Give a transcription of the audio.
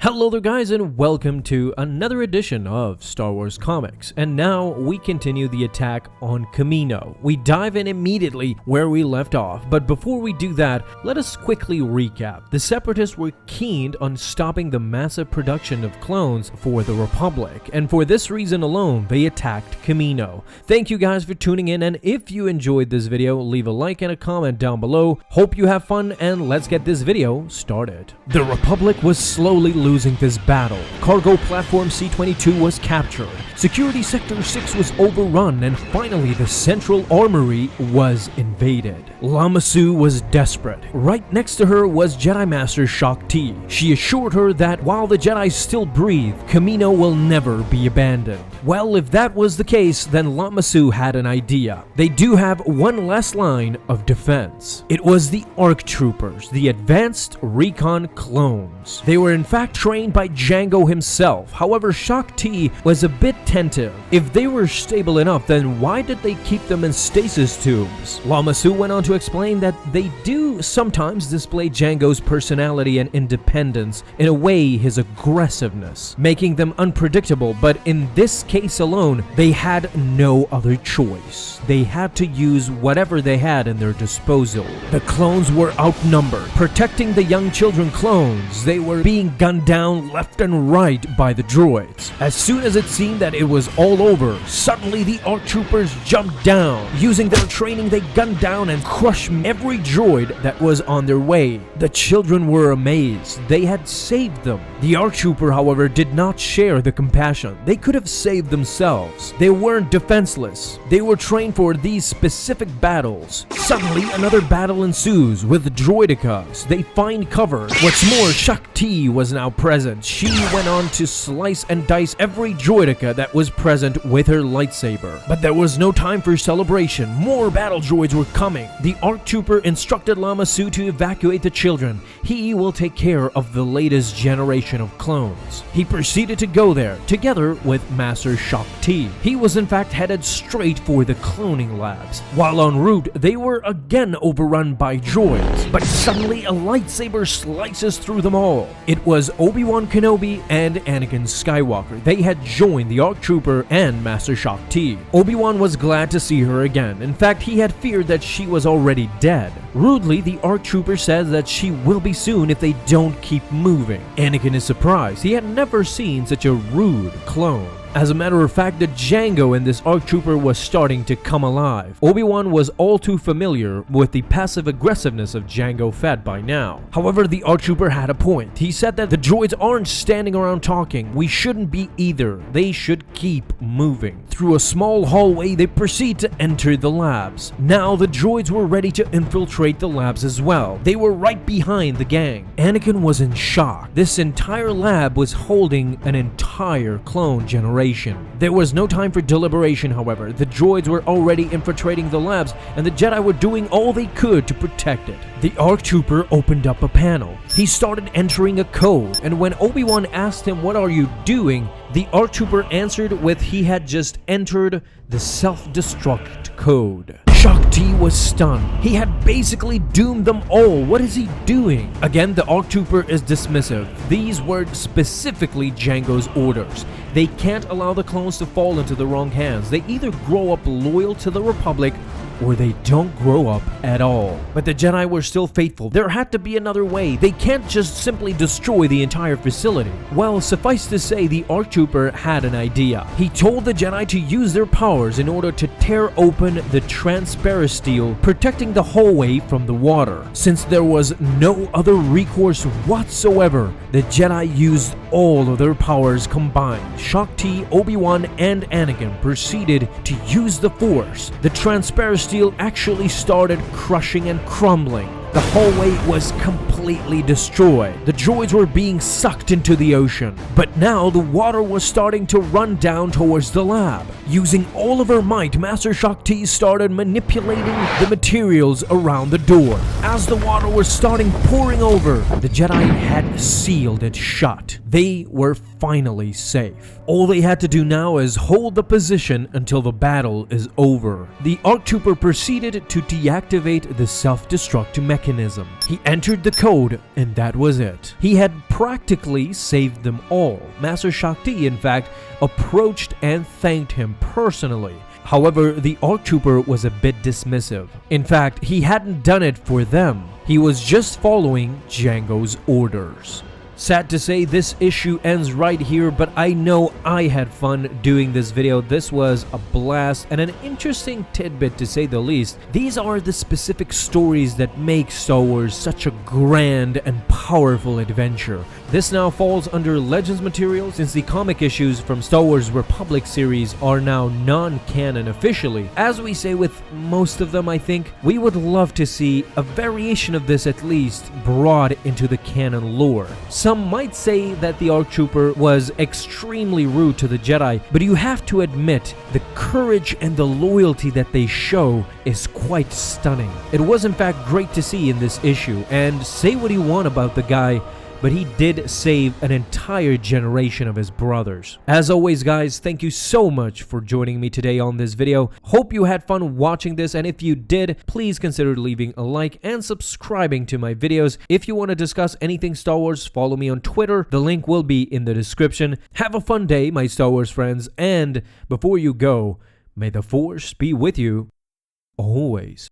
Hello there guys, and welcome to another edition of Star Wars Comics. And now we continue the attack on Kamino. We dive in immediately where we left off, but before we do that, let us quickly recap. The Separatists were keen on stopping the massive production of clones for the Republic, and for this reason alone, they attacked Kamino. Thank you guys for tuning in, and if you enjoyed this video, leave a like and a comment down below. Hope you have fun, and let's get this video started. The Republic was slowly losing this battle. Cargo platform C-22 was captured. Security Sector 6 was overrun, and finally the Central Armory was invaded. Lama Su was desperate. Right next to her was Jedi Master Shaak Ti. She assured her that while the Jedi still breathe, Kamino will never be abandoned. Well, if that was the case, then Lama Su had an idea. They do have one last line of defense. It was the ARC Troopers, the Advanced Recon Clones. They were in fact trained by Jango himself. However, Shaak Ti was a bit tentative. If they were stable enough, then why did they keep them in stasis tubes? Lama Su went on to explain that they do sometimes display Jango's personality and independence, in a way his aggressiveness, making them unpredictable, but in this case alone, they had no other choice. They had to use whatever they had in their disposal. The clones were outnumbered. Protecting the young children clones, they were being gunned down left and right by the droids. As soon as it seemed that it was all over, suddenly the ARC Troopers jumped down. Using their training, they gunned down and crushed every droid that was on their way. The children were amazed. They had saved them. The ARC Trooper, however, did not share the compassion. They could have saved themselves. They weren't defenseless. They were trained for these specific battles. Suddenly, another battle ensues with the droidicas. They find cover. What's more, Shaak Ti was now present. She went on to slice and dice every droidica that was present with her lightsaber. But there was no time for celebration. More battle droids were coming. The ARC Trooper instructed Lama Su to evacuate the children. He will take care of the latest generation of clones. He proceeded to go there, together with Master Shaak Ti. He was in fact headed straight for the cloning labs. While en route, they were again overrun by droids, but suddenly a lightsaber slices through them all. It was Obi-Wan Kenobi and Anakin Skywalker. They had joined the ARC Trooper and Master Shaak Ti. Obi-Wan was glad to see her again. In fact, he had feared that she was already dead. Rudely, the ARC Trooper says that she will be soon if they don't keep moving. Anakin is surprised. He had never seen such a rude clone. As a matter of fact, the Jango in this ARC Trooper was starting to come alive. Obi-Wan was all too familiar with the passive aggressiveness of Jango Fett by now. However, the ARC Trooper had a point. He said that the droids aren't standing around talking. We shouldn't be either. They should keep moving. Through a small hallway, they proceed to enter the labs. Now, the droids were ready to infiltrate the labs as well. They were right behind the gang. Anakin was in shock. This entire lab was holding an entire clone generation. There was no time for deliberation, however. The droids were already infiltrating the labs, and the Jedi were doing all they could to protect it. The ARC Trooper opened up a panel. He started entering a code, and when Obi-Wan asked him, "What are you doing?" the ARC Trooper answered with he had just entered the self-destruct code. Shaak Ti was stunned. He had basically doomed them all. What is he doing? Again, the ARC Trooper is dismissive. These were specifically Jango's orders. They can't allow the clones to fall into the wrong hands. They either grow up loyal to the Republic or they don't grow up at all. But the Jedi were still faithful. There had to be another way. They can't just simply destroy the entire facility. Well, suffice to say, the ARC Trooper had an idea. He told the Jedi to use their powers in order to tear open the transparisteel, protecting the hallway from the water. Since there was no other recourse whatsoever, the Jedi used all of their powers combined. Shaak Ti, Obi-Wan, and Anakin proceeded to use the Force. The transparisteel actually started crushing and crumbling. The hallway was completely destroyed. The droids were being sucked into the ocean. But now the water was starting to run down towards the lab. Using all of her might, Master Shaak Ti started manipulating the materials around the door. As the water was starting pouring over, the Jedi had sealed it shut. They were finally safe. All they had to do now is hold the position until the battle is over. The ARC Trooper proceeded to deactivate the self-destruct mechanism. He entered the code explode, and that was it. He had practically saved them all. Master Shakti, in fact, approached and thanked him personally. However, the ARC Trooper was a bit dismissive. In fact, he hadn't done it for them. He was just following Jango's orders. Sad to say, this issue ends right here, but I know I had fun doing this video. This was a blast and an interesting tidbit, to say the least. These are the specific stories that make Star Wars such a grand and powerful adventure. This now falls under Legends material, since the comic issues from Star Wars Republic series are now non-canon officially. As we say with most of them, I think, we would love to see a variation of this at least brought into the canon lore. Some might say that the ARC Trooper was extremely rude to the Jedi, but you have to admit the courage and the loyalty that they show is quite stunning. It was in fact great to see in this issue, and say what you want about the guy, but he did save an entire generation of his brothers. As always, guys, thank you so much for joining me today on this video. Hope you had fun watching this, and if you did, please consider leaving a like and subscribing to my videos. If you want to discuss anything Star Wars, follow me on Twitter. The link will be in the description. Have a fun day, my Star Wars friends, and before you go, may the Force be with you always.